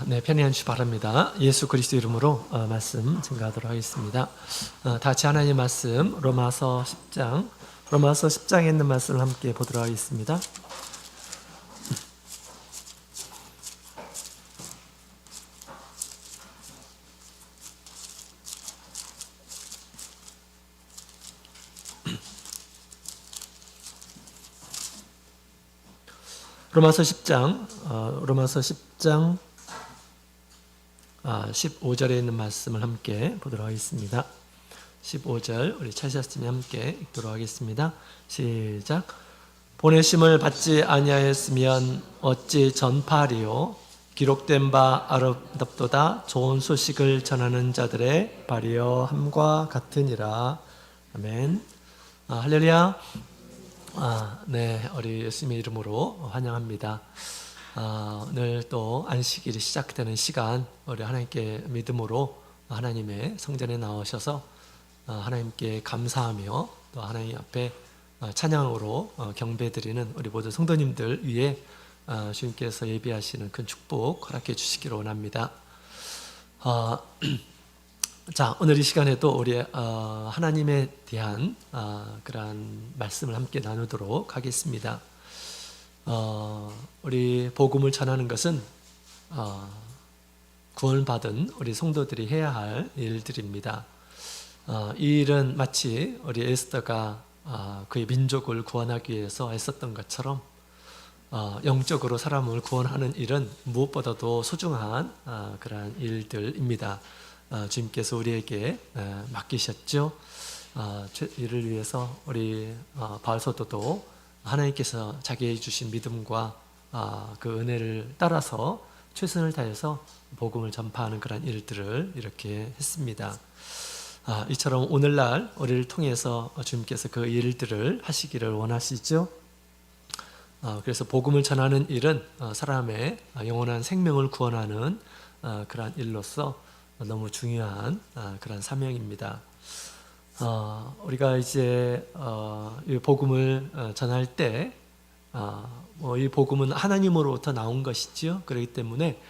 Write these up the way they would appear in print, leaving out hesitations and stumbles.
네, 편히 앉으시 바랍니다. 예수 그리스도 이름으로 말씀 증가하도록 하겠습니다. 다 같이 하나님의 말씀 로마서 10장에 있는 말씀을 함께 보도록 하겠습니다. 로마서 10장 15절에 있는 말씀을 함께 보도록 하겠습니다. 15절 우리 차시아스님이 함께 읽도록 하겠습니다. 시작. 보내심을 받지 아니하였으면 어찌 전파하리요? 기록된 바 아름답도다 좋은 소식을 전하는 자들의 발이여함과 같으니라. 아멘. 할렐루야. 네, 우리 예수님의 이름으로 환영합니다. 오늘 또 안식일이 시작되는 시간, 우리 하나님께 믿음으로 하나님의 성전에 나오셔서 하나님께 감사하며 또 하나님 앞에 찬양으로 경배드리는 우리 모든 성도님들 위해 주님께서 예비하시는 큰 축복 허락해 주시기를 원합니다. 자, 오늘 이 시간에도 우리 하나님에 대한 그러한 말씀을 함께 나누도록 하겠습니다. 우리 복음을 전하는 것은 구원받은 우리 성도들이 해야 할 일들입니다. 이 일은 마치 우리 에스더가 그의 민족을 구원하기 위해서 애썼던 것처럼 영적으로 사람을 구원하는 일은 무엇보다도 소중한 그러한 일들입니다. 주님께서 우리에게 맡기셨죠. 이를 위해서 우리 바울사도도 하나님께서 자기에게 주신 믿음과 그 은혜를 따라서 최선을 다해서 복음을 전파하는 그런 일들을 이렇게 했습니다. 이처럼 오늘날 우리를 통해서 주님께서 그 일들을 하시기를 원하시죠. 그래서 복음을 전하는 일은 사람의 영원한 생명을 구원하는 그러한 일로서 너무 중요한 그런 사명입니다. 우리가 이제 이 복음을 전할 때 이 복음은 하나님으로부터 나온 것이지요. 그렇기 때문에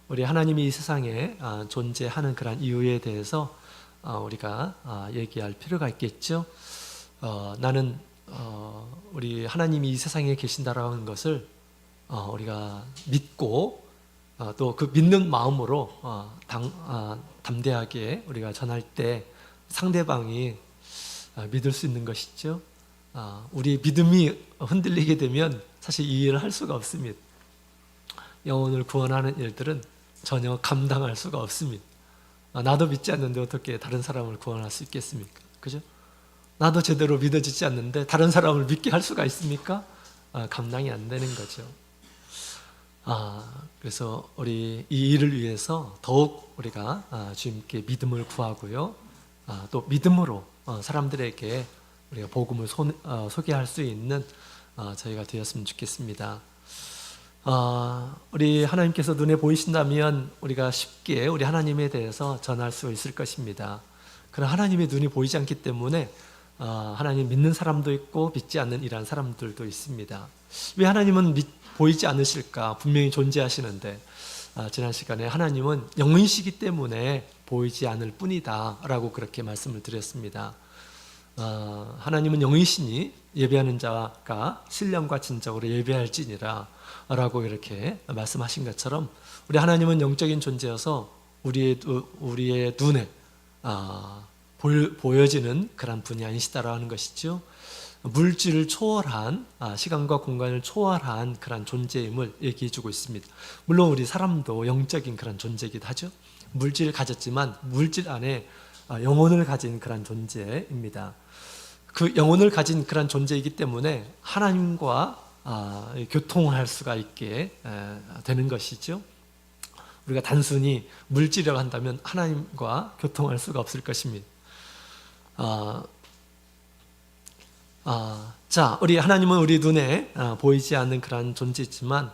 우리 하나님이 이 세상에 존재하는 그런 이유에 대해서 우리가 얘기할 필요가 있겠죠. 나는 우리 하나님이 이 세상에 계신다라는 것을 우리가 믿고 또 그 믿는 마음으로 담대하게 우리가 전할 때 상대방이 믿을 수 있는 것이죠. 우리 믿음이 흔들리게 되면 사실 이 일을 할 수가 없습니다. 영혼을 구원하는 일들은 전혀 감당할 수가 없습니다. 나도 믿지 않는데 어떻게 다른 사람을 구원할 수 있겠습니까? 그죠? 나도 제대로 믿어지지 않는데 다른 사람을 믿게 할 수가 있습니까? 감당이 안 되는 거죠. 그래서 우리 이 일을 위해서 더욱 우리가 주님께 믿음을 구하고요. 또 믿음으로 사람들에게 우리가 복음을 소개할 수 있는 저희가 되었으면 좋겠습니다. 우리 하나님께서 눈에 보이신다면 우리가 쉽게 우리 하나님에 대해서 전할 수 있을 것입니다. 그러나 하나님의 눈이 보이지 않기 때문에 하나님 믿는 사람도 있고 믿지 않는 이러한 사람들도 있습니다. 왜 하나님은 보이지 않으실까? 분명히 존재하시는데 지난 시간에 하나님은 영이시기 때문에 보이지 않을 뿐이다 라고 그렇게 말씀을 드렸습니다. 하나님은 영이시니 예배하는 자가 신령과 진정으로 예배할지니라 라고 이렇게 말씀하신 것처럼 우리 하나님은 영적인 존재여서 우리의 눈에 보여지는 그런 분이 아니시다라는 것이죠. 물질을 초월한 시간과 공간을 초월한 그런 존재임을 얘기해 주고 있습니다. 물론 우리 사람도 영적인 그런 존재이기도 하죠. 물질을 가졌지만 물질 안에 영혼을 가진 그런 존재입니다. 그 영혼을 가진 그런 존재이기 때문에 하나님과 교통할 수가 있게 되는 것이죠. 우리가 단순히 물질이라고 한다면 하나님과 교통할 수가 없을 것입니다. 자, 우리 하나님은 우리 눈에 보이지 않는 그런 존재지만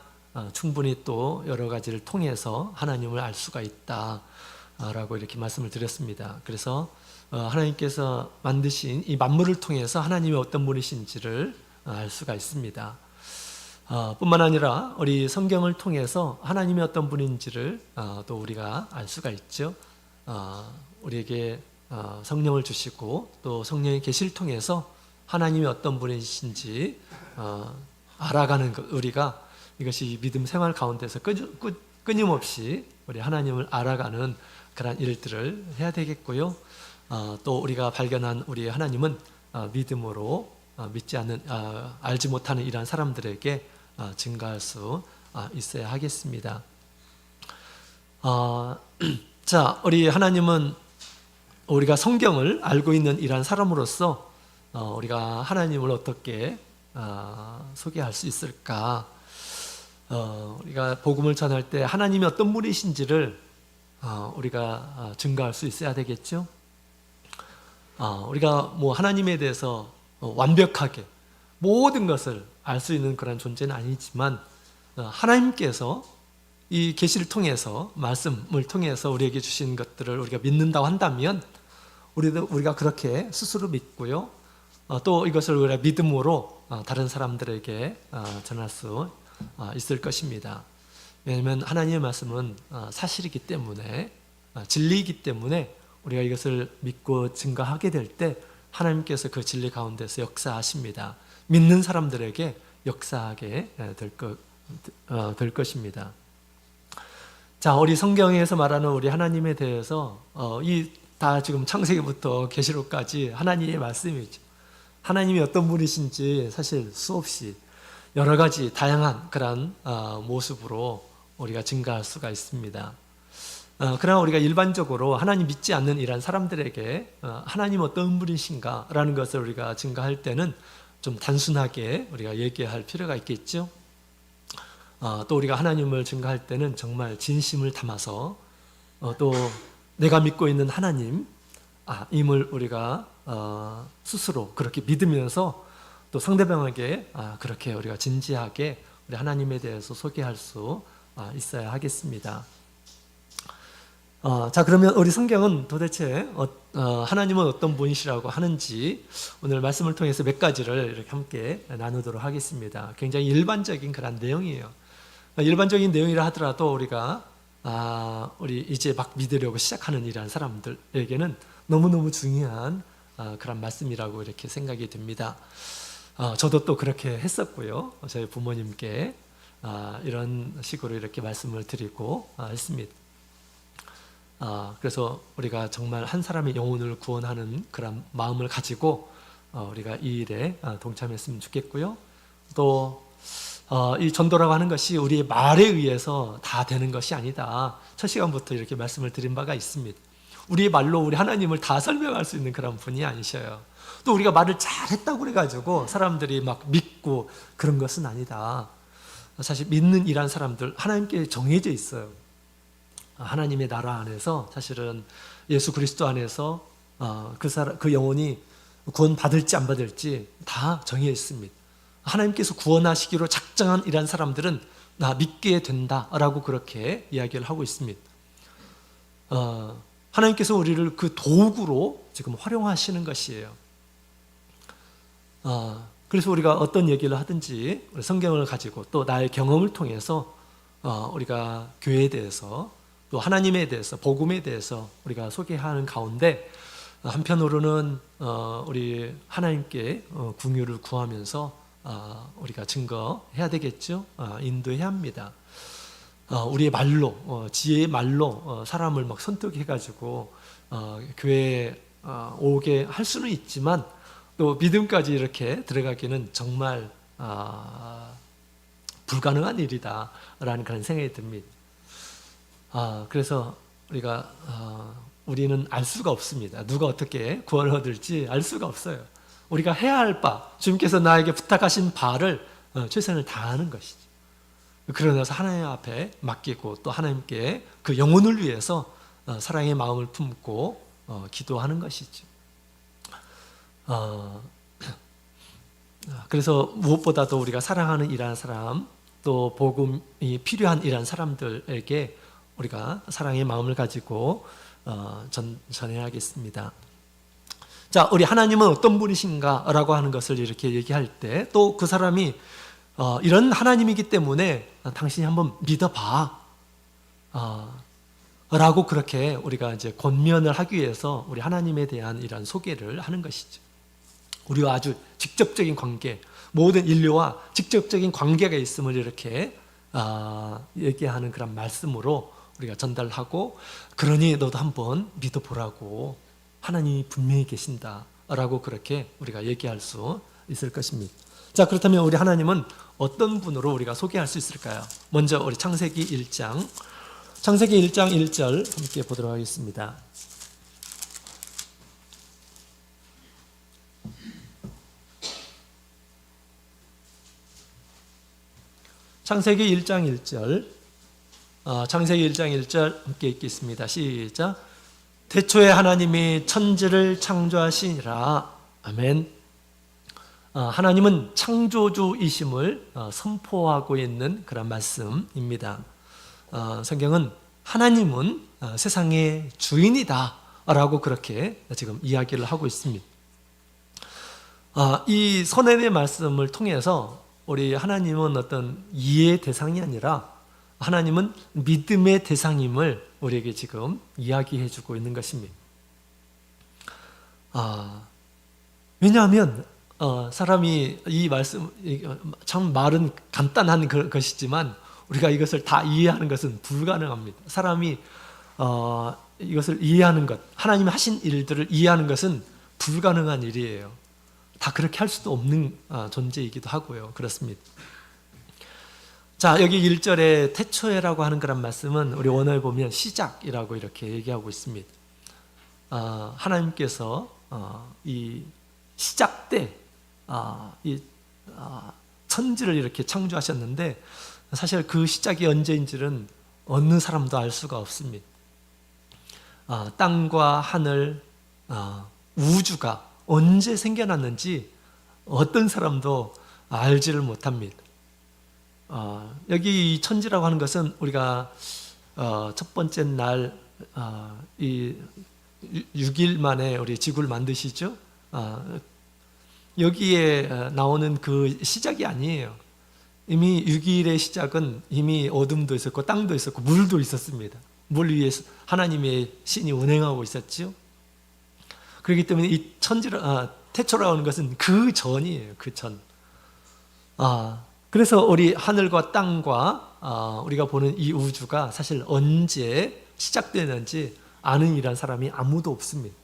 충분히 또 여러 가지를 통해서 하나님을 알 수가 있다라고 이렇게 말씀을 드렸습니다. 그래서 하나님께서 만드신 이 만물을 통해서 하나님이 어떤 분이신지를 알 수가 있습니다. 뿐만 아니라 우리 성경을 통해서 하나님이 어떤 분인지를 또 우리가 알 수가 있죠. 우리에게 성령을 주시고 또 성령의 계시를 통해서 하나님이 어떤 분이신지 알아가는 것, 우리가 이것이 믿음 생활 가운데서 끊임없이 우리 하나님을 알아가는 그런 일들을 해야 되겠고요. 또 우리가 발견한 우리 하나님은 믿음으로 믿지 않는 알지 못하는 이러한 사람들에게 증가할 수 있어야 하겠습니다. 자, 우리 하나님은 우리가 성경을 알고 있는 이러한 사람으로서 우리가 하나님을 어떻게 소개할 수 있을까? 우리가 복음을 전할 때 하나님이 어떤 분이신지를 우리가 증가할 수 있어야 되겠죠. 우리가 뭐 하나님에 대해서 완벽하게 모든 것을 알 수 있는 그런 존재는 아니지만 하나님께서 이 계시를 통해서 말씀을 통해서 우리에게 주신 것들을 우리가 믿는다고 한다면 우리가 그렇게 스스로 믿고요. 또 이것을 우리가 믿음으로 다른 사람들에게 전할 수 있을 것입니다. 왜냐하면 하나님의 말씀은 사실이기 때문에 진리이기 때문에 우리가 이것을 믿고 증거하게 될 때 하나님께서 그 진리 가운데서 역사하십니다. 믿는 사람들에게 역사하게 될 것입니다. 자, 우리 성경에서 말하는 우리 하나님에 대해서 다 지금 창세기부터 계시록까지 하나님의 말씀이죠. 하나님이 어떤 분이신지 사실 수없이 여러 가지 다양한 그런 모습으로 우리가 증가할 수가 있습니다. 그러나 우리가 일반적으로 하나님 믿지 않는 이런 사람들에게 하나님 어떤 분이신가 라는 것을 우리가 증가할 때는 좀 단순하게 우리가 얘기할 필요가 있겠죠. 또 우리가 하나님을 증가할 때는 정말 진심을 담아서 또 내가 믿고 있는 하나님 임을 우리가 스스로 그렇게 믿으면서 또 상대방에게 그렇게 우리가 진지하게 우리 하나님에 대해서 소개할 수 있어야 하겠습니다. 자, 그러면 우리 성경은 도대체 하나님은 어떤 분이시라고 하는지 오늘 말씀을 통해서 몇 가지를 이렇게 함께 나누도록 하겠습니다. 굉장히 일반적인 그런 내용이에요. 일반적인 내용이라 하더라도 우리가 우리 이제 막 믿으려고 시작하는 이러한 사람들에게는 너무너무 중요한 그런 말씀이라고 이렇게 생각이 듭니다. 저도 또 그렇게 했었고요. 저희 부모님께 이런 식으로 이렇게 말씀을 드리고 했습니다. 그래서 우리가 정말 한 사람의 영혼을 구원하는 그런 마음을 가지고 우리가 이 일에 동참했으면 좋겠고요. 또 이 전도라고 하는 것이 우리의 말에 의해서 다 되는 것이 아니다. 첫 시간부터 이렇게 말씀을 드린 바가 있습니다. 우리의 말로 우리 하나님을 다 설명할 수 있는 그런 분이 아니셔요. 또 우리가 말을 잘했다고 그래가지고 사람들이 막 믿고 그런 것은 아니다. 사실 믿는 이란 사람들 하나님께 정해져 있어요. 하나님의 나라 안에서 사실은 예수 그리스도 안에서 그 영혼이 구원 받을지 안 받을지 다 정해 있습니다. 하나님께서 구원하시기로 작정한 이란 사람들은 나 믿게 된다라고 그렇게 이야기를 하고 있습니다. 하나님께서 우리를 그 도구로 지금 활용하시는 것이에요. 그래서 우리가 어떤 얘기를 하든지 성경을 가지고 또 나의 경험을 통해서 우리가 교회에 대해서 또 하나님에 대해서 복음에 대해서 우리가 소개하는 가운데 한편으로는 우리 하나님께 긍휼을 구하면서 우리가 증거해야 되겠죠. 인도해야 합니다. 우리의 말로 지혜의 말로 사람을 막 선택해가지고 교회에 오게 할 수는 있지만 또 믿음까지 이렇게 들어가기는 정말 불가능한 일이다라는 그런 생각이 듭니다. 그래서 우리는 알 수가 없습니다. 누가 어떻게 구원을 얻을지 알 수가 없어요. 우리가 해야 할 바, 주님께서 나에게 부탁하신 바를 최선을 다하는 것이죠. 그러나서 하나님 앞에 맡기고 또 하나님께 그 영혼을 위해서 사랑의 마음을 품고 기도하는 것이죠. 그래서 무엇보다도 우리가 사랑하는 이러한 사람, 또 복음이 필요한 이러한 사람들에게 우리가 사랑의 마음을 가지고 전해야겠습니다. 자, 우리 하나님은 어떤 분이신가 라고 하는 것을 이렇게 얘기할 때 또 그 사람이 이런 하나님이기 때문에 당신이 한번 믿어봐. 라고 그렇게 우리가 이제 권면을 하기 위해서 우리 하나님에 대한 이런 소개를 하는 것이죠. 우리와 아주 직접적인 관계, 모든 인류와 직접적인 관계가 있음을 이렇게 얘기하는 그런 말씀으로 우리가 전달하고, 그러니 너도 한번 믿어보라고, 하나님이 분명히 계신다 라고 그렇게 우리가 얘기할 수 있을 것입니다. 자, 그렇다면 우리 하나님은 어떤 분으로 우리가 소개할 수 있을까요? 먼저 우리 창세기 1장 1절 함께 보도록 하겠습니다. 창세기 1장 1절, 창세기 1장 1절 함께 읽겠습니다. 시작. 태초에 하나님이 천지를 창조하시니라. 아멘. 하나님은 창조주이심을 선포하고 있는 그런 말씀입니다. 성경은 하나님은 세상의 주인이다 라고 그렇게 지금 이야기를 하고 있습니다. 이 선언의 말씀을 통해서 우리 하나님은 어떤 이해의 대상이 아니라 하나님은 믿음의 대상임을 우리에게 지금 이야기해 주고 있는 것입니다. 왜냐하면 사람이 이 말씀, 참 말은 간단한 것이지만 우리가 이것을 다 이해하는 것은 불가능합니다. 사람이 이것을 이해하는 것, 하나님이 하신 일들을 이해하는 것은 불가능한 일이에요. 다 그렇게 할 수도 없는 존재이기도 하고요. 그렇습니다. 자, 여기 1절에 태초에라고 하는 그런 말씀은 우리 원어에 보면 시작이라고 이렇게 얘기하고 있습니다. 하나님께서 이 시작 때 이 천지를 이렇게 창조하셨는데, 사실 그 시작이 언제인지는 어느 사람도 알 수가 없습니다. 땅과 하늘, 우주가 언제 생겨났는지 어떤 사람도 알지를 못합니다. 여기 이 천지라고 하는 것은 우리가 첫 번째 날 이 6일 만에 우리 지구를 만드시죠. 여기에 나오는 그 시작이 아니에요. 이미 6일의 시작은 이미 어둠도 있었고 땅도 있었고 물도 있었습니다. 물 위에 하나님의 신이 운행하고 있었죠. 그렇기 때문에 이 태초라고 하는 것은 그 전이에요. 그 전. 그래서 우리 하늘과 땅과 우리가 보는 이 우주가 사실 언제 시작되는지 아는 이란 사람이 아무도 없습니다.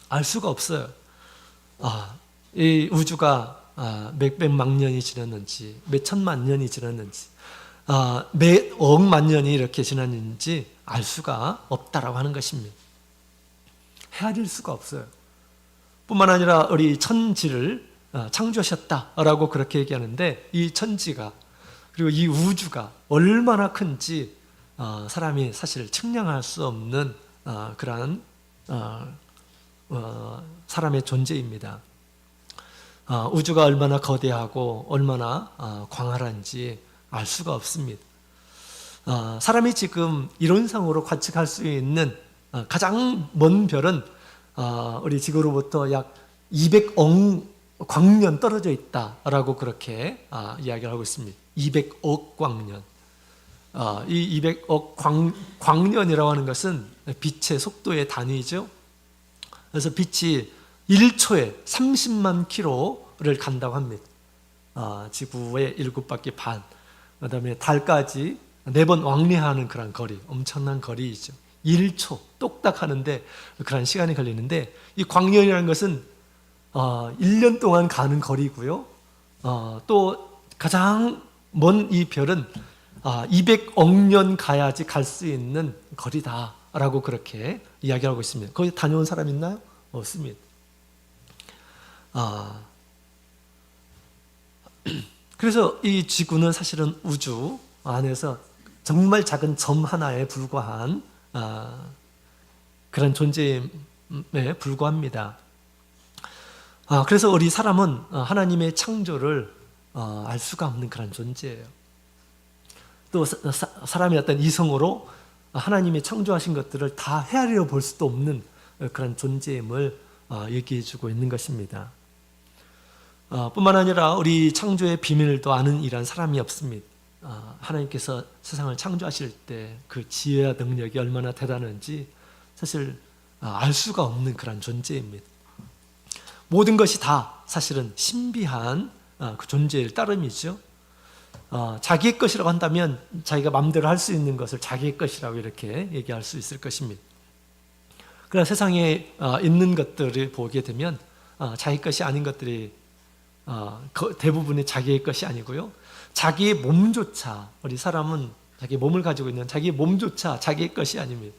알 수가 없어요. 이 우주가 몇백만 년이 지났는지, 몇 천만 년이 지났는지, 몇 억만 년이 이렇게 지났는지 알 수가 없다라고 하는 것입니다. 헤아릴 수가 없어요. 뿐만 아니라 우리 천지를 창조하셨다라고 그렇게 얘기하는데, 이 천지가 그리고 이 우주가 얼마나 큰지 사람이 사실 측량할 수 없는 그러한 사람의 존재입니다. 우주가 얼마나 거대하고 얼마나 광활한지 알 수가 없습니다. 사람이 지금 이론상으로 관측할 수 있는 가장 먼 별은 우리 지구로부터 약 200억 광년 떨어져 있다라고 그렇게 이야기를 하고 있습니다. 200억 광년. 이 200억 광년이라고 하는 것은 빛의 속도의 단위죠. 그래서 빛이 1초에 30만 킬로를 간다고 합니다. 지구의 7바퀴 반, 그 다음에 달까지 4번 왕래하는 그런 거리, 엄청난 거리이죠. 1초 똑딱 하는데 그런 시간이 걸리는데, 이 광년이라는 것은 1년 동안 가는 거리고요. 또 가장 먼 이 별은 200억 년 가야지 갈 수 있는 거리다라고 그렇게 이야기하고 있습니다. 거기 다녀온 사람 있나요? 없습니다. 그래서 이 지구는 사실은 우주 안에서 정말 작은 점 하나에 불과한 그런 존재에 불과합니다. 그래서 우리 사람은 하나님의 창조를 알 수가 없는 그런 존재예요. 또 사람이 어떤 이성으로 하나님이 창조하신 것들을 다 헤아려 볼 수도 없는 그런 존재임을 얘기해 주고 있는 것입니다. 뿐만 아니라 우리 창조의 비밀도 아는 이란 사람이 없습니다. 하나님께서 세상을 창조하실 때 그 지혜와 능력이 얼마나 대단한지 사실 알 수가 없는 그런 존재입니다. 모든 것이 다 사실은 신비한 그 존재일 따름이죠. 자기의 것이라고 한다면 자기가 마음대로 할 수 있는 것을 자기의 것이라고 이렇게 얘기할 수 있을 것입니다. 그러나 세상에 있는 것들을 보게 되면 자기 것이 아닌 것들이 대부분이 자기의 것이 아니고요. 자기의 몸조차, 우리 사람은 자기 몸을 가지고 있는 자기의 몸조차 자기의 것이 아닙니다.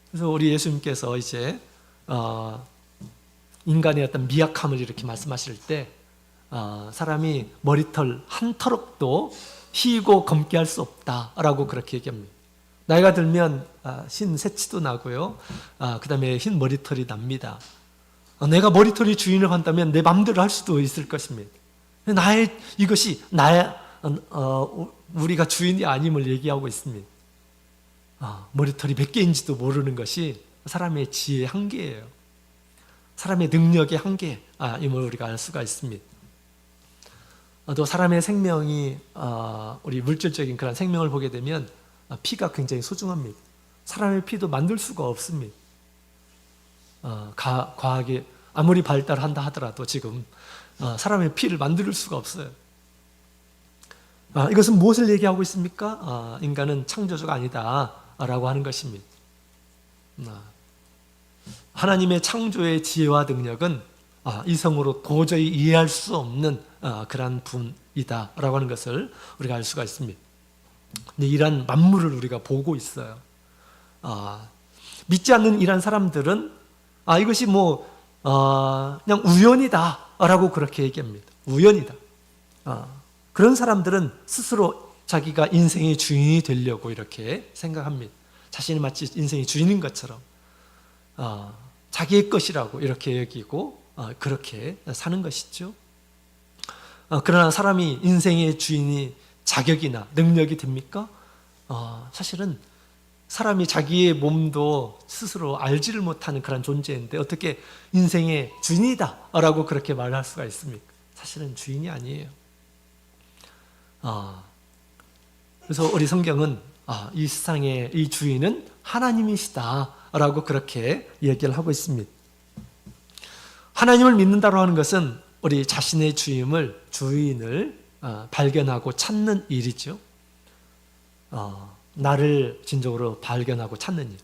그래서 우리 예수님께서 이제 인간의 어떤 미약함을 이렇게 말씀하실 때 사람이 머리털 한 터럭도 휘고 검게 할 수 없다라고 그렇게 얘기합니다. 나이가 들면 흰 새치도 나고요. 그 다음에 흰 머리털이 납니다. 내가 머리털이 주인을 한다면 내 마음대로 할 수도 있을 것입니다. 이것이 우리가 주인이 아님을 얘기하고 있습니다. 머리털이 몇 개인지도 모르는 것이 사람의 지혜의 한계예요. 사람의 능력의 한계임을 우리가 알 수가 있습니다. 또 사람의 생명이 우리 물질적인 그런 생명을 보게 되면 피가 굉장히 소중합니다. 사람의 피도 만들 수가 없습니다. 과학이 아무리 발달한다 하더라도 지금 사람의 피를 만들 수가 없어요. 이것은 무엇을 얘기하고 있습니까? 인간은 창조주가 아니다라고 하는 것입니다. 하나님의 창조의 지혜와 능력은 이성으로 도저히 이해할 수 없는 그러한 분이다라고 하는 것을 우리가 알 수가 있습니다. 근데 이러한 만물을 우리가 보고 있어요. 믿지 않는 이러한 사람들은 이것이 그냥 우연이다라고 그렇게 얘기합니다. 우연이다. 그런 사람들은 스스로 자기가 인생의 주인이 되려고 이렇게 생각합니다. 자신이 마치 인생의 주인인 것처럼 자기의 것이라고 이렇게 여기고 그렇게 사는 것이죠. 그러나 사람이 인생의 주인이 자격이나 능력이 됩니까? 사실은 사람이 자기의 몸도 스스로 알지를 못하는 그런 존재인데 어떻게 인생의 주인이다 라고 그렇게 말할 수가 있습니까? 사실은 주인이 아니에요. 그래서 우리 성경은 이 세상의 이 주인은 하나님이시다 라고 그렇게 얘기를 하고 있습니다. 하나님을 믿는다고 하는 것은 우리 자신의 주인을 발견하고 찾는 일이죠. 나를 진정으로 발견하고 찾는 일,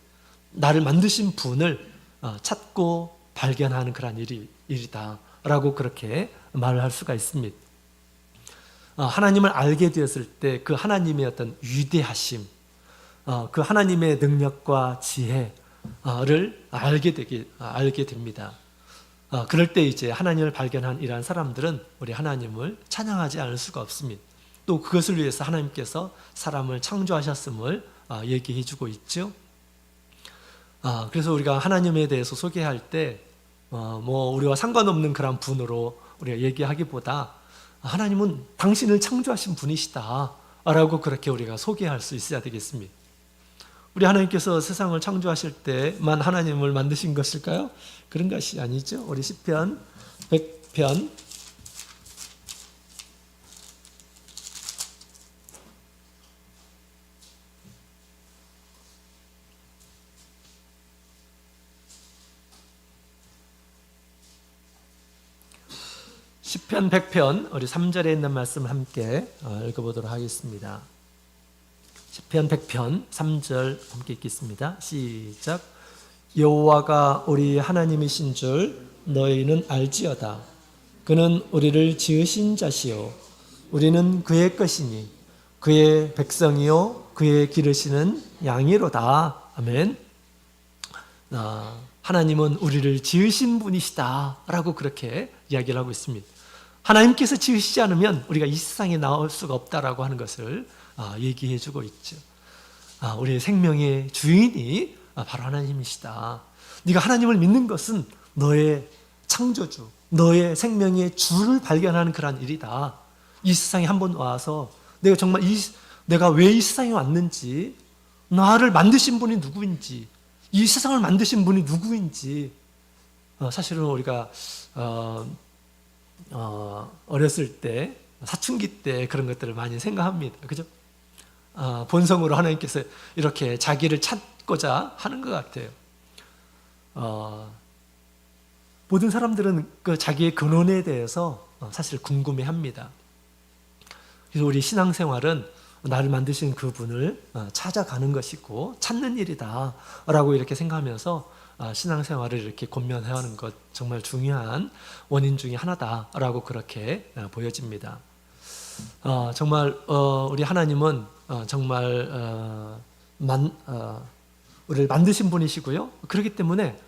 나를 만드신 분을 찾고 발견하는 그런 일이다라고 그렇게 말을 할 수가 있습니다. 하나님을 알게 되었을 때 그 하나님의 어떤 위대하심, 그 하나님의 능력과 지혜를 알게 됩니다. 그럴 때 이제 하나님을 발견한 이러한 사람들은 우리 하나님을 찬양하지 않을 수가 없습니다. 또 그것을 위해서 하나님께서 사람을 창조하셨음을 얘기해 주고 있죠. 그래서 우리가 하나님에 대해서 소개할 때 우리와 상관없는 그런 분으로 우리가 얘기하기보다 하나님은 당신을 창조하신 분이시다 라고 그렇게 우리가 소개할 수 있어야 되겠습니다. 우리 하나님께서 세상을 창조하실 때만 하나님을 만드신 것일까요? 그런 것이 아니죠. 우리 시편 100편 100편 우리 3절에 있는 말씀 함께 읽어보도록 하겠습니다. 시편 100편 3절 함께 읽겠습니다. 시작. 여호와가 우리 하나님이신 줄 너희는 알지어다. 그는 우리를 지으신 자시요 우리는 그의 것이니 그의 백성이요 그의 기르시는 양이로다. 아멘. 하나님은 우리를 지으신 분이시다 라고 그렇게 이야기를 하고 있습니다. 하나님께서 지으시지 않으면 우리가 이 세상에 나올 수가 없다라고 하는 것을 얘기해 주고 있죠. 우리의 생명의 주인이 바로 하나님이시다. 네가 하나님을 믿는 것은 너의 창조주, 너의 생명의 주를 발견하는 그런 일이다. 이 세상에 한번 와서 내가 정말 내가 왜 이 세상에 왔는지, 나를 만드신 분이 누구인지, 이 세상을 만드신 분이 누구인지, 사실은 우리가 어렸을 때 사춘기 때 그런 것들을 많이 생각합니다. 그죠? 본성으로 하나님께서 이렇게 자기를 찾고자 하는 것 같아요. 모든 사람들은 그 자기의 근원에 대해서 사실 궁금해합니다. 그래서 우리 신앙생활은 나를 만드신 그분을 찾아가는 것이고 찾는 일이다라고 이렇게 생각하면서 신앙생활을 이렇게 권면해하는 것 정말 중요한 원인 중에 하나다라고 그렇게 보여집니다. 정말 우리 하나님은 정말 우리를 만드신 분이시고요. 그렇기 때문에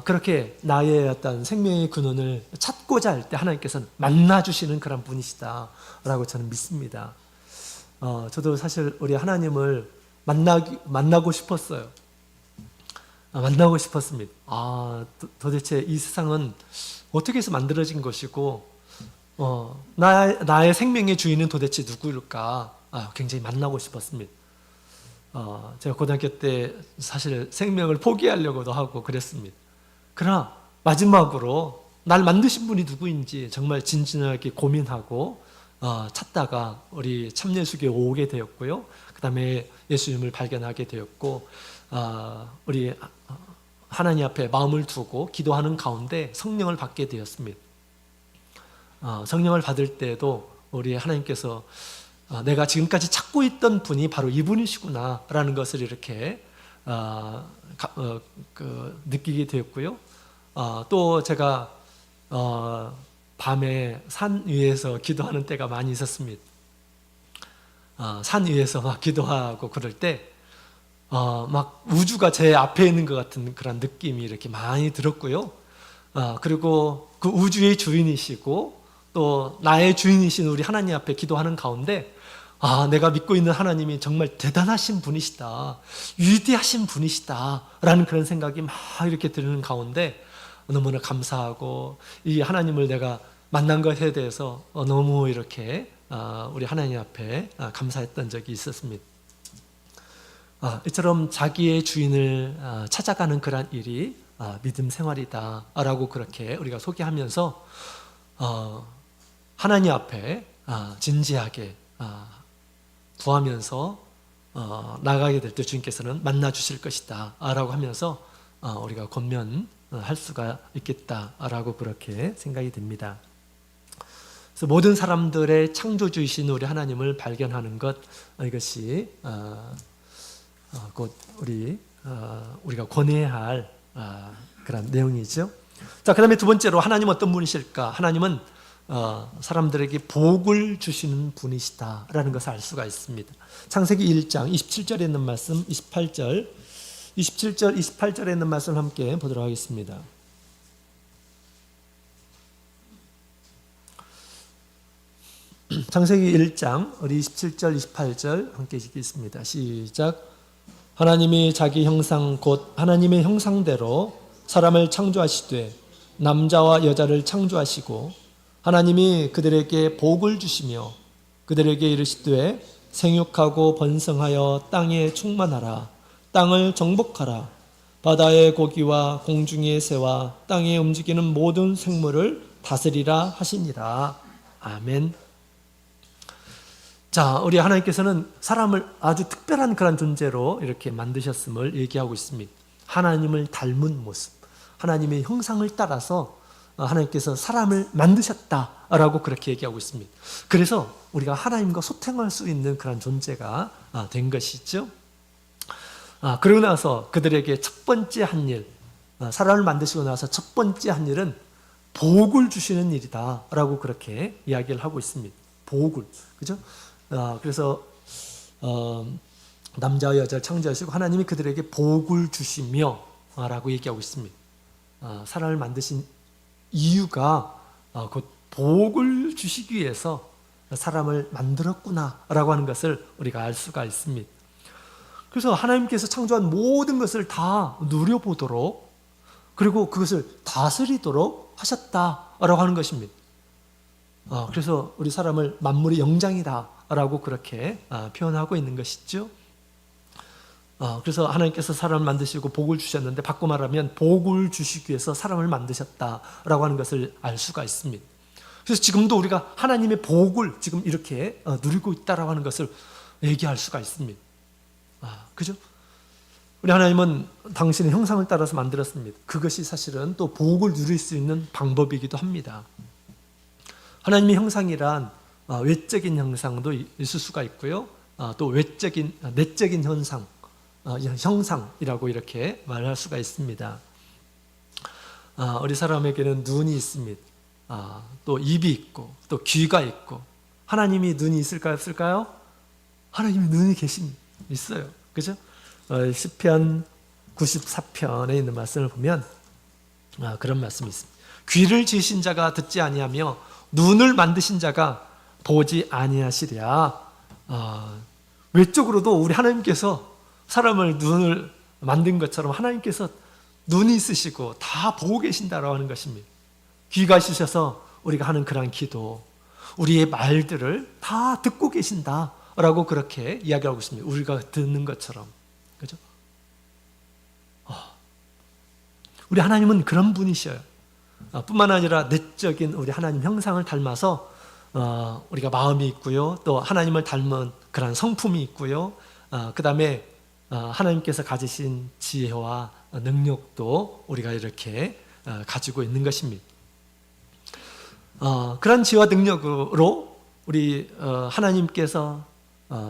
그렇게 나의 어떤 생명의 근원을 찾고자 할 때 하나님께서는 만나주시는 그런 분이시다라고 저는 믿습니다. 저도 사실 우리 하나님을 만나고 싶었어요. 만나고 싶었습니다. 도대체 이 세상은 어떻게 해서 만들어진 것이고, 나의 생명의 주인은 도대체 누구일까? 굉장히 만나고 싶었습니다. 제가 고등학교 때 사실 생명을 포기하려고도 하고 그랬습니다. 그러나 마지막으로 날 만드신 분이 누구인지 정말 진진하게 고민하고 찾다가 우리 참예수교에 오게 되었고요. 그 다음에 예수님을 발견하게 되었고, 우리 하나님 앞에 마음을 두고 기도하는 가운데 성령을 받게 되었습니다. 성령을 받을 때에도 우리 하나님께서 내가 지금까지 찾고 있던 분이 바로 이분이시구나 라는 것을 이렇게 느끼게 되었고요. 또 제가 밤에 산 위에서 기도하는 때가 많이 있었습니다. 산 위에서 막 기도하고 그럴 때 막 우주가 제 앞에 있는 것 같은 그런 느낌이 이렇게 많이 들었고요. 그리고 그 우주의 주인이시고 또 나의 주인이신 우리 하나님 앞에 기도하는 가운데 내가 믿고 있는 하나님이 정말 대단하신 분이시다, 위대하신 분이시다 라는 그런 생각이 막 이렇게 드는 가운데 너무나 감사하고 이 하나님을 내가 만난 것에 대해서 너무 이렇게 우리 하나님 앞에 감사했던 적이 있었습니다. 이처럼 자기의 주인을 찾아가는 그런 일이 믿음 생활이다 라고 그렇게 우리가 소개하면서 하나님 앞에 진지하게 구하면서 나가게 될 때 주님께서는 만나 주실 것이다 라고 하면서 우리가 권면할 수가 있겠다라고 그렇게 생각이 듭니다. 그래서 모든 사람들의 창조주이신 우리 하나님을 발견하는 것, 이것이 곧 우리가 권해야 할 그런 내용이죠. 자, 그 다음에 두 번째로 하나님은 어떤 분이실까? 하나님은 사람들에게 복을 주시는 분이시다라는 것을 알 수가 있습니다. 창세기 1장 27절에 있는 말씀, 27절, 28절에 있는 말씀을 함께 보도록 하겠습니다. 창세기 1장 우리 27절, 28절 함께 읽겠습니다. 시작. 하나님이 자기 형상 곧 하나님의 형상대로 사람을 창조하시되 남자와 여자를 창조하시고 하나님이 그들에게 복을 주시며 그들에게 이르시되 생육하고 번성하여 땅에 충만하라. 땅을 정복하라. 바다의 고기와 공중의 새와 땅에 움직이는 모든 생물을 다스리라 하시니라. 아멘. 자, 우리 하나님께서는 사람을 아주 특별한 그런 존재로 이렇게 만드셨음을 얘기하고 있습니다. 하나님을 닮은 모습, 하나님의 형상을 따라서 하나님께서 사람을 만드셨다라고 그렇게 얘기하고 있습니다. 그래서 우리가 하나님과 소통할 수 있는 그런 존재가 된 것이죠. 그러고 나서 그들에게 첫 번째 한 일, 사람을 만드시고 나서 첫 번째 한 일은 복을 주시는 일이다라고 그렇게 이야기를 하고 있습니다. 복을, 그죠? 그래서 남자와 여자를 창조하시고 하나님이 그들에게 복을 주시며 라고 얘기하고 있습니다. 사람을 만드신 이유가 곧 복을 주시기 위해서 사람을 만들었구나 라고 하는 것을 우리가 알 수가 있습니다. 그래서 하나님께서 창조한 모든 것을 다 누려보도록 그리고 그것을 다스리도록 하셨다라고 하는 것입니다. 그래서 우리 사람을 만물의 영장이다 라고 그렇게 표현하고 있는 것이죠. 그래서 하나님께서 사람을 만드시고 복을 주셨는데 바꿔 말하면 복을 주시기 위해서 사람을 만드셨다라고 하는 것을 알 수가 있습니다. 그래서 지금도 우리가 하나님의 복을 지금 이렇게 누리고 있다라고 하는 것을 얘기할 수가 있습니다. 그죠? 우리 하나님은 당신의 형상을 따라서 만들었습니다. 그것이 사실은 또 복을 누릴 수 있는 방법이기도 합니다. 하나님의 형상이란 외적인 형상도 있을 수가 있고요. 또 내적인 형상이라고 이렇게 말할 수가 있습니다. 우리 사람에게는 눈이 있습니다. 또 입이 있고 또 귀가 있고. 하나님이 눈이 있을까요? 없을까요? 하나님이 눈이 있어요. 그죠? 시편 94편에 있는 말씀을 보면 그런 말씀이 있습니다. 귀를 지으신 자가 듣지 아니하며 눈을 만드신 자가 보지 아니하시랴. 외적으로도 우리 하나님께서 사람을 눈을 만든 것처럼 하나님께서 눈이 있으시고 다 보고 계신다라고 하는 것입니다. 귀가 있으셔서 우리가 하는 그러한 기도, 우리의 말들을 다 듣고 계신다라고 그렇게 이야기하고 있습니다. 우리가 듣는 것처럼. 그죠? 우리 하나님은 그런 분이셔요. 뿐만 아니라 내적인 우리 하나님 형상을 닮아서 우리가 마음이 있고요. 또 하나님을 닮은 그런 성품이 있고요. 그 다음에 하나님께서 가지신 지혜와 능력도 우리가 이렇게 가지고 있는 것입니다. 그런 지혜와 능력으로 우리 하나님께서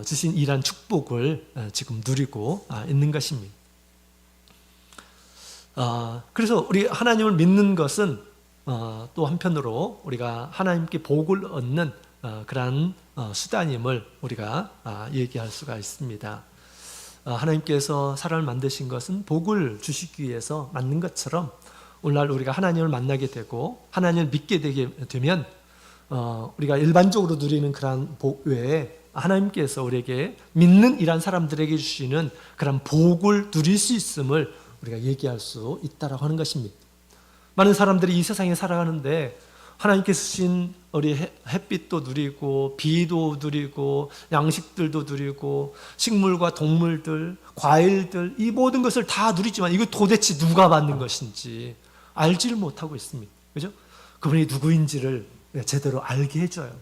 주신 이러한 축복을 지금 누리고 있는 것입니다. 그래서 우리 하나님을 믿는 것은 또 한편으로 우리가 하나님께 복을 얻는 그러한 수단임을 우리가 얘기할 수가 있습니다. 하나님께서 사람을 만드신 것은 복을 주시기 위해서 만든 것처럼 오늘날 우리가 하나님을 만나게 되고 하나님을 믿게 되게 되면 우리가 일반적으로 누리는 그러한 복 외에 하나님께서 우리에게 믿는 이란 사람들에게 주시는 그런 복을 누릴 수 있음을 우리가 얘기할 수 있다라고 하는 것입니다. 많은 사람들이 이 세상에 살아가는데 하나님께서 주신 우리 햇빛도 누리고 비도 누리고 양식들도 누리고 식물과 동물들, 과일들 이 모든 것을 다 누리지만 이거 도대체 누가 만든 것인지 알지를 못하고 있습니다. 그죠? 그분이 누구인지를 제대로 알게 해줘요.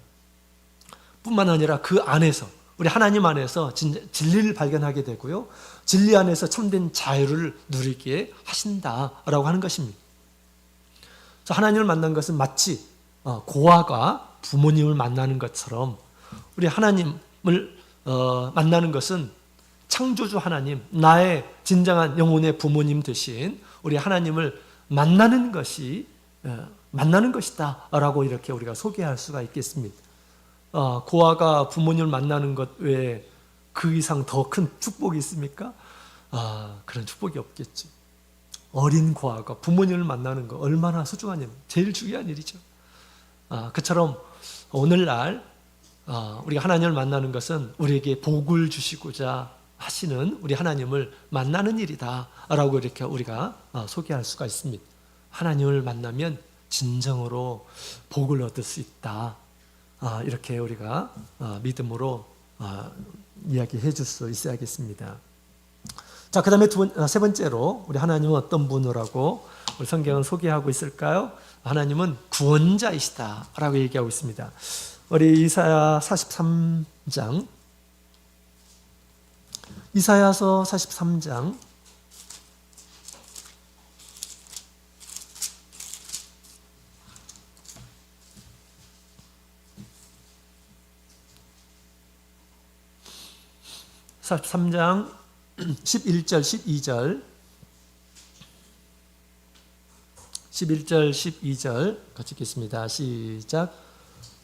뿐만 아니라 그 안에서 우리 하나님 안에서 진리를 발견하게 되고요. 진리 안에서 참된 자유를 누리게 하신다라고 하는 것입니다. 하나님을 만난 것은 마치 고아가 부모님을 만나는 것처럼 우리 하나님을 만나는 것은 창조주 하나님, 나의 진정한 영혼의 부모님 되신 우리 하나님을 만나는 것이다 라고 이렇게 우리가 소개할 수가 있겠습니다. 고아가 부모님을 만나는 것 외에 그 이상 더 큰 축복이 있습니까? 그런 축복이 없겠죠. 어린 고아가 부모님을 만나는 거 얼마나 소중한 일, 제일 중요한 일이죠. 그처럼 오늘날 우리가 하나님을 만나는 것은 우리에게 복을 주시고자 하시는 우리 하나님을 만나는 일이다 라고 이렇게 우리가 소개할 수가 있습니다. 하나님을 만나면 진정으로 복을 얻을 수 있다. 이렇게 우리가 믿음으로 이야기해 줄 수 있어야겠습니다. 자, 그 다음에 세 번째로 우리 하나님은 어떤 분이라고 우리 성경은 소개하고 있을까요? 하나님은 구원자이시다 라고 얘기하고 있습니다. 우리 이사야 43장 이사야서 43장 43장 11절 12절 11절 12절 같이 읽겠습니다. 시작.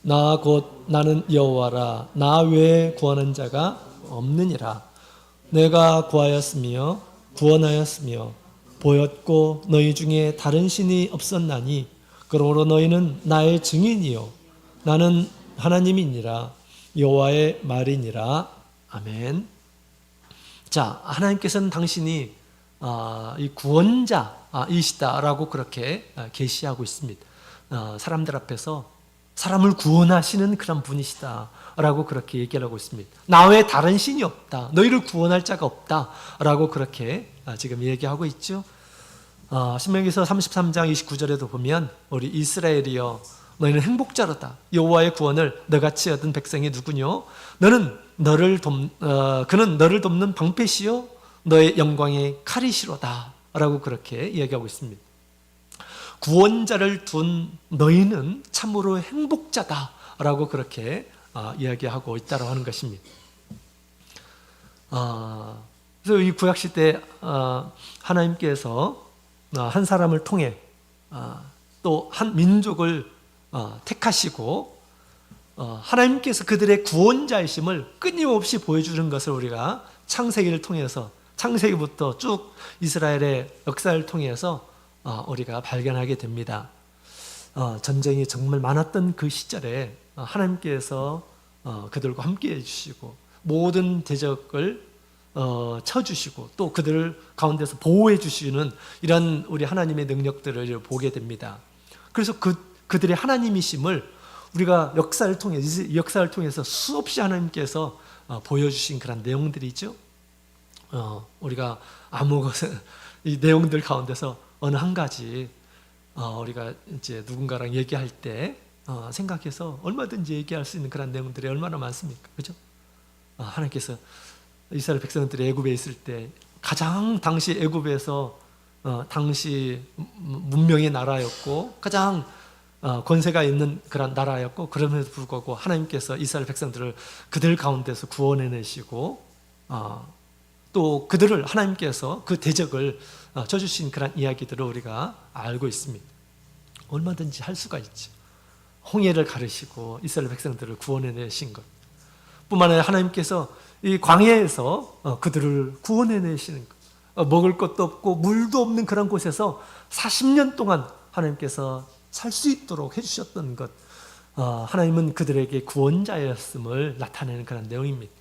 나 곧 나는 여호와라. 나 외에 구하는 자가 없느니라. 내가 구하였으며 구원하였으며 보였고 너희 중에 다른 신이 없었나니 그러므로 너희는 나의 증인이요 나는 하나님이니라. 여호와의 말이니라. 아멘. 자, 하나님께서는 당신이 이 구원자이시다라고 그렇게 계시하고 있습니다. 사람들 앞에서 사람을 구원하시는 그런 분이시다 라고 그렇게 얘기를 하고 있습니다. 나 외에 다른 신이 없다, 너희를 구원할 자가 없다 라고 그렇게 지금 얘기하고 있죠. 신명기서 33장 29절에도 보면 우리 이스라엘이여 너희는 행복자로다, 여호와의 구원을 너같이 얻은 백성이 누구뇨? 그는 너를 돕는 방패시요 너의 영광의 칼이시로다 라고 그렇게 이야기하고 있습니다. 구원자를 둔 너희는 참으로 행복자다 라고 그렇게 이야기하고 있다고 하는 것입니다. 그래서 이 구약시대 하나님께서 한 사람을 통해 또 한 민족을 택하시고 하나님께서 그들의 구원자이심을 끊임없이 보여주는 것을 우리가 창세기를 통해서, 창세기부터 쭉 이스라엘의 역사를 통해서 우리가 발견하게 됩니다. 전쟁이 정말 많았던 그 시절에 하나님께서 그들과 함께 해주시고 모든 대적을 쳐주시고 또 그들 가운데서 보호해 주시는 이런 우리 하나님의 능력들을 보게 됩니다. 그래서 그들의 하나님이심을 우리가 역사를 통해서 수없이 하나님께서 보여주신 그런 내용들이죠. 우리가 아무 것은 이 내용들 가운데서 어느 한 가지 우리가 이제 누군가랑 얘기할 때 생각해서 얼마든지 얘기할 수 있는 그런 내용들이 얼마나 많습니까? 그죠? 하나님께서 이스라엘 백성들이 애굽에 있을 때 가장 당시 애굽에서 당시 문명의 나라였고 가장 권세가 있는 그런 나라였고, 그럼에도 불구하고 하나님께서 이스라엘 백성들을 그들 가운데서 구원해내시고 또 그들을 하나님께서 그 대적을 쳐주신 그런 이야기들을 우리가 알고 있습니다. 얼마든지 할 수가 있죠. 홍해를 가르시고 이스라엘 백성들을 구원해내신 것 뿐만 아니라 하나님께서 이 광야에서 그들을 구원해내시는 것, 먹을 것도 없고 물도 없는 그런 곳에서 40년 동안 하나님께서 살 수 있도록 해주셨던 것, 하나님은 그들에게 구원자였음을 나타내는 그런 내용입니다.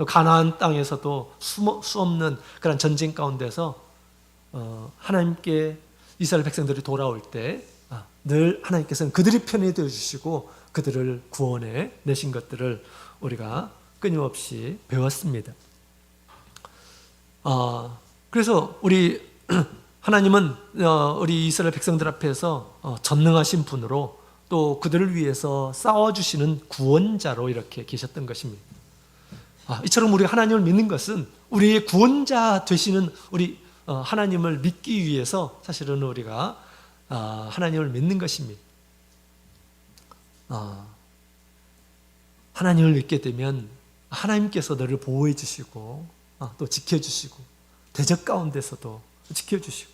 가나안 땅에서도 수없는 그런 전쟁 가운데서 하나님께 이스라엘 백성들이 돌아올 때 늘 하나님께서는 그들의 편이 되어주시고 그들을 구원해 내신 것들을 우리가 끊임없이 배웠습니다. 그래서 우리 하나님은 우리 이스라엘 백성들 앞에서 전능하신 분으로 또 그들을 위해서 싸워주시는 구원자로 이렇게 계셨던 것입니다. 이처럼 우리가 하나님을 믿는 것은 우리의 구원자 되시는 우리 하나님을 믿기 위해서 사실은 우리가 하나님을 믿는 것입니다. 하나님을 믿게 되면 하나님께서 너를 보호해 주시고 또 지켜주시고 대적 가운데서도 지켜주시고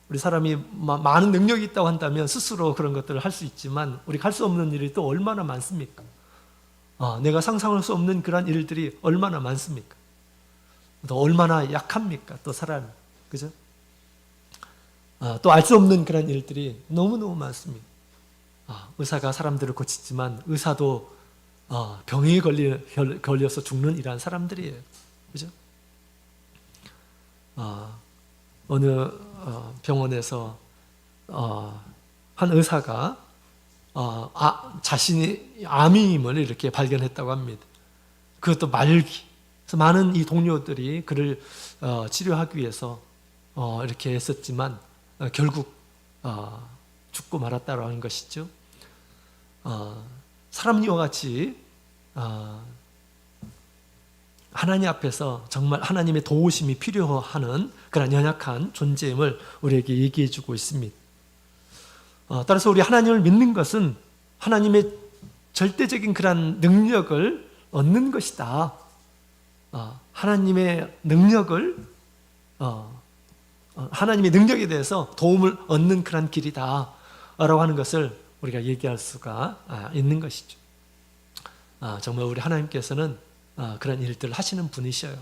우리 사람이 많은 능력이 있다고 한다면 스스로 그런 것들을 할 수 있지만 우리가 할 수 없는 일이 또 얼마나 많습니까? 내가 상상할 수 없는 그런 일들이 얼마나 많습니까? 또 얼마나 약합니까? 또 사람이, 그죠? 또 알 수 없는 그런 일들이 너무너무 많습니다. 의사가 사람들을 고치지만 의사도 병에 걸려서 죽는 이러한 사람들이에요. 그죠? 어느 병원에서 한 의사가 자신이 암임을 이렇게 발견했다고 합니다. 그것도 말기. 그래서 많은 이 동료들이 그를 치료하기 위해서 이렇게 했었지만 결국 죽고 말았다고 하는 것이죠. 사람이와 같이 하나님 앞에서 정말 하나님의 도우심이 필요하는 그런 연약한 존재임을 우리에게 얘기해 주고 있습니다. 따라서 우리 하나님을 믿는 것은 하나님의 절대적인 그런 능력을 얻는 것이다. 하나님의 능력을 하나님의 능력에 대해서 도움을 얻는 그런 길이다 라고 하는 것을 우리가 얘기할 수가 있는 것이죠. 정말 우리 하나님께서는 그런 일들을 하시는 분이셔요.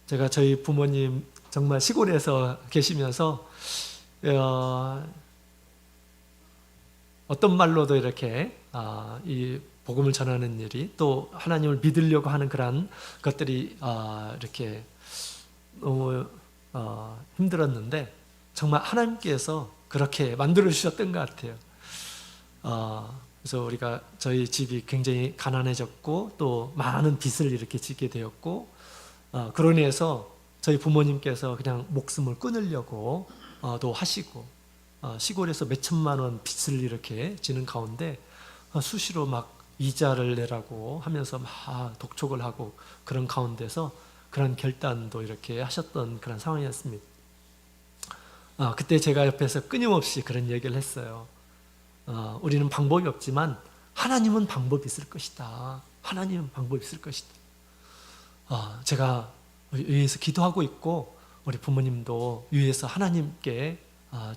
제가 저희 부모님 정말 시골에서 계시면서 어떤 말로도 이렇게 이 복음을 전하는 일이 또 하나님을 믿으려고 하는 그런 것들이 이렇게 너무 힘들었는데 정말 하나님께서 그렇게 만들어 주셨던 것 같아요. 그래서 우리가 저희 집이 굉장히 가난해졌고 또 많은 빚을 이렇게 지게 되었고, 그로 인해서 저희 부모님께서 그냥 목숨을 끊으려고 도 하시고, 시골에서 몇 천만 원 빚을 이렇게 지는 가운데 수시로 막 이자를 내라고 하면서 막 독촉을 하고, 그런 가운데서 그런 결단도 이렇게 하셨던 그런 상황이었습니다. 그때 제가 옆에서 끊임없이 그런 얘기를 했어요. 우리는 방법이 없지만 하나님은 방법이 있을 것이다. 하나님은 방법이 있을 것이다. 제가 위에서 기도하고 있고, 우리 부모님도 위에서 하나님께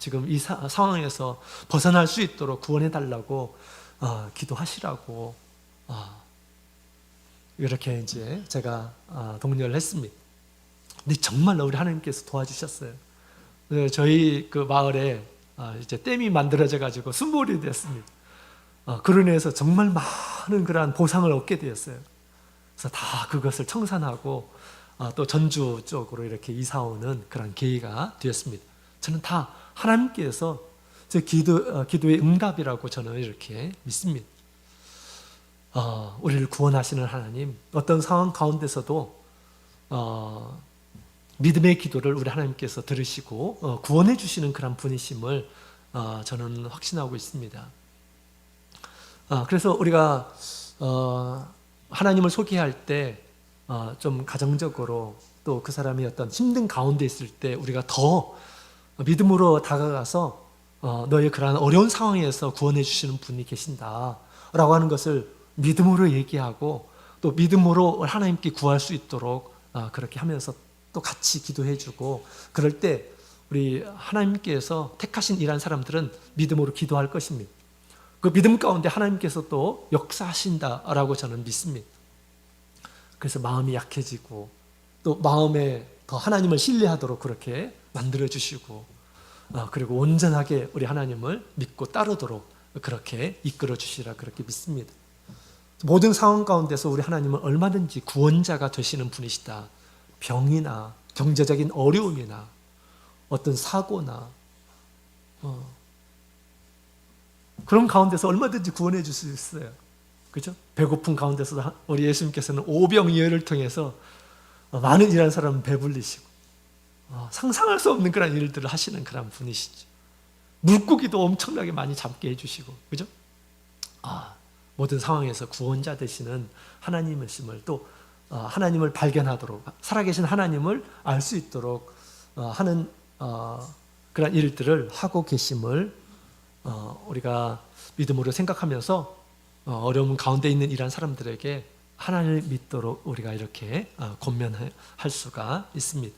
지금 이 상황에서 벗어날 수 있도록 구원해 달라고 기도하시라고 이렇게 이제 제가 독려를 했습니다. 근데 정말로 우리 하나님께서 도와주셨어요. 저희 그 마을에 이제 댐이 만들어져 가지고 순볼이 됐습니다. 그로 인해서 정말 많은 그러한 보상을 얻게 되었어요. 그래서 다 그것을 청산하고 또 전주 쪽으로 이렇게 이사 오는 그런 계기가 되었습니다. 저는 다 하나님께서 제 기도의 응답이라고 저는 이렇게 믿습니다. 우리를 구원하시는 하나님, 어떤 상황 가운데서도 믿음의 기도를 우리 하나님께서 들으시고 구원해 주시는 그런 분이심을 저는 확신하고 있습니다. 그래서 우리가 하나님을 소개할 때 좀 가정적으로 또 그 사람이 어떤 힘든 가운데 있을 때 우리가 더 믿음으로 다가가서 너의 그러한 어려운 상황에서 구원해 주시는 분이 계신다 라고 하는 것을 믿음으로 얘기하고, 또 믿음으로 하나님께 구할 수 있도록 그렇게 하면서 또 같이 기도해 주고, 그럴 때 우리 하나님께서 택하신 이란 사람들은 믿음으로 기도할 것입니다. 그 믿음 가운데 하나님께서 또 역사하신다라고 저는 믿습니다. 그래서 마음이 약해지고 또 마음에 더 하나님을 신뢰하도록 그렇게 만들어 주시고, 그리고 온전하게 우리 하나님을 믿고 따르도록 그렇게 이끌어 주시라 그렇게 믿습니다. 모든 상황 가운데서 우리 하나님은 얼마든지 구원자가 되시는 분이시다. 병이나 경제적인 어려움이나 어떤 사고나 그런 가운데서 얼마든지 구원해 줄 수 있어요. 그죠? 배고픈 가운데서도 우리 예수님께서는 오병이어를 통해서 많은 일하는 사람을 배불리시고 상상할 수 없는 그런 일들을 하시는 그런 분이시죠. 물고기도 엄청나게 많이 잡게 해주시고, 그죠? 모든 상황에서 구원자 되시는 하나님이심을, 또 하나님을 발견하도록, 살아계신 하나님을 알 수 있도록 하는 그런 일들을 하고 계심을 우리가 믿음으로 생각하면서 어려움 가운데 있는 이런 사람들에게 하나님을 믿도록 우리가 이렇게 권면할 수가 있습니다.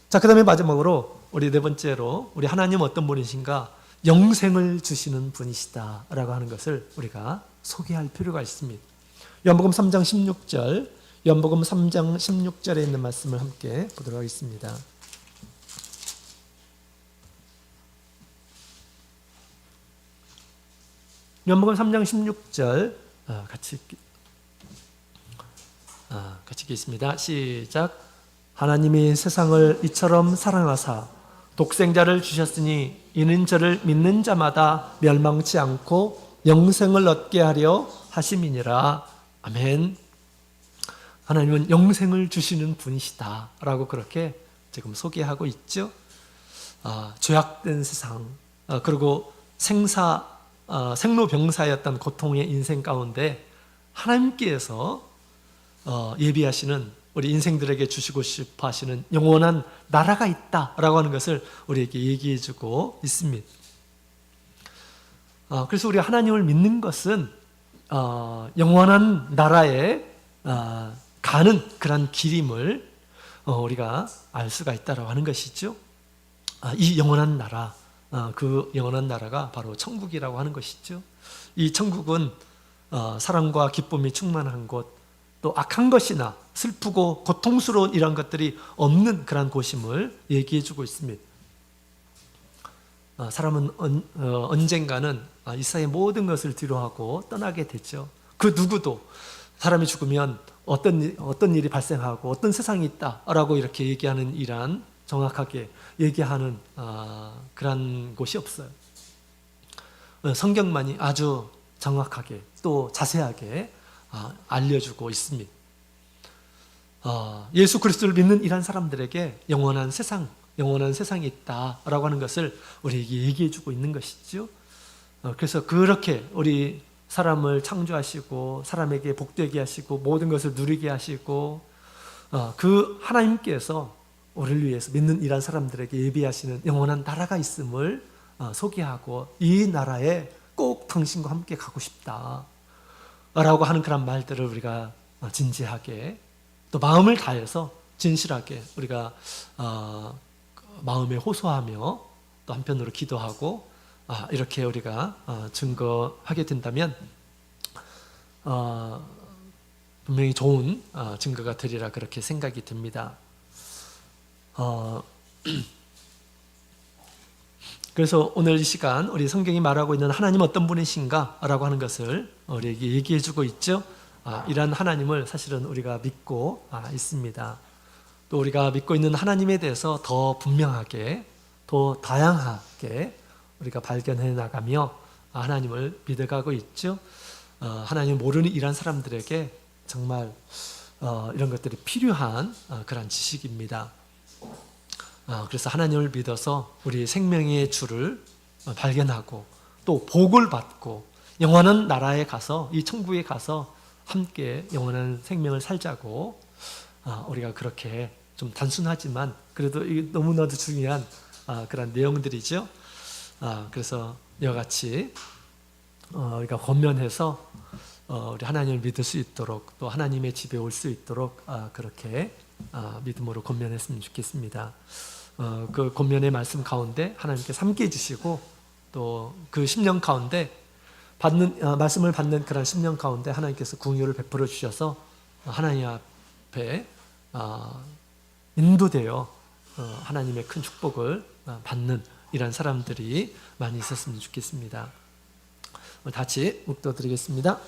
자, 그 다음에 마지막으로 우리 네 번째로 우리 하나님 어떤 분이신가? 영생을 주시는 분이시다 라고 하는 것을 우리가 소개할 필요가 있습니다. 요한복음 3장 16절, 요한복음 3장 16절에 있는 말씀을 함께 보도록 하겠습니다. 요한복음 3장 16절 같이 읽겠습니다. 시작. 하나님이 세상을 이처럼 사랑하사 독생자를 주셨으니 이는 저를 믿는 자마다 멸망치 않고 영생을 얻게 하려 하심이니라. 아멘. 하나님은 영생을 주시는 분이시다 라고 그렇게 지금 소개하고 있죠. 죄악된 세상, 그리고 생로병사였던 고통의 인생 가운데 하나님께서 예비하시는, 우리 인생들에게 주시고 싶어 하시는 영원한 나라가 있다라고 하는 것을 우리에게 얘기해 주고 있습니다. 그래서 우리가 하나님을 믿는 것은 영원한 나라에 가는 그런 길임을 우리가 알 수가 있다라고 하는 것이죠. 이 영원한 나라, 그 영원한 나라가 바로 천국이라고 하는 것이죠. 이 천국은 사랑과 기쁨이 충만한 곳, 또 악한 것이나 슬프고 고통스러운 이런 것들이 없는 그런 곳임을 얘기해 주고 있습니다. 사람은 언젠가는 이 세상의 모든 것을 뒤로하고 떠나게 되죠. 그 누구도 사람이 죽으면 어떤 일이 발생하고 어떤 세상이 있다라고 이렇게 얘기하는 이러한 정확하게 얘기하는 그런 곳이 없어요. 성경만이 아주 정확하게 또 자세하게 알려주고 있습니다. 예수 그리스도를 믿는 이런 사람들에게 영원한 세상이 있다라고 하는 것을 우리에게 얘기해 주고 있는 것이죠. 그래서 그렇게 우리 사람을 창조하시고 사람에게 복되게 하시고 모든 것을 누리게 하시고 그 하나님께서 우리를 위해서 믿는 이런 사람들에게 예비하시는 영원한 나라가 있음을 소개하고 이 나라에 꼭 당신과 함께 가고 싶다 라고 하는 그런 말들을 우리가 진지하게 또 마음을 다해서 진실하게 우리가 마음에 호소하며 또 한편으로 기도하고 이렇게 우리가 증거하게 된다면 분명히 좋은 증거가 되리라 그렇게 생각이 듭니다. 그래서 오늘 이 시간 우리 성경이 말하고 있는 하나님 어떤 분이신가 라고 하는 것을 우리에게 얘기해 주고 있죠. 이러한 하나님을 사실은 우리가 믿고 있습니다. 또 우리가 믿고 있는 하나님에 대해서 더 분명하게 더 다양하게 우리가 발견해 나가며 하나님을 믿어가고 있죠. 하나님을 모르는 이런 사람들에게 정말 이런 것들이 필요한 그런 지식입니다. 그래서 하나님을 믿어서 우리 생명의 주를 발견하고 또 복을 받고 영원한 나라에 가서 이 천국에 가서 함께 영원한 생명을 살자고 우리가 그렇게 좀 단순하지만 그래도 이게 너무나도 중요한 그런 내용들이죠. 그래서 이와 같이 우리가 권면해서 우리 하나님을 믿을 수 있도록 또 하나님의 집에 올 수 있도록 그렇게 믿음으로 권면했으면 좋겠습니다. 그 권면의 말씀 가운데 하나님께서 함께 해주시고 또 그 10년 가운데 말씀을 받는 그런 10년 가운데 하나님께서 긍휼을 베풀어 주셔서 하나님 앞에 인도되어 하나님의 큰 축복을 받는 이런 사람들이 많이 있었으면 좋겠습니다. 같이 묵도드리겠습니다.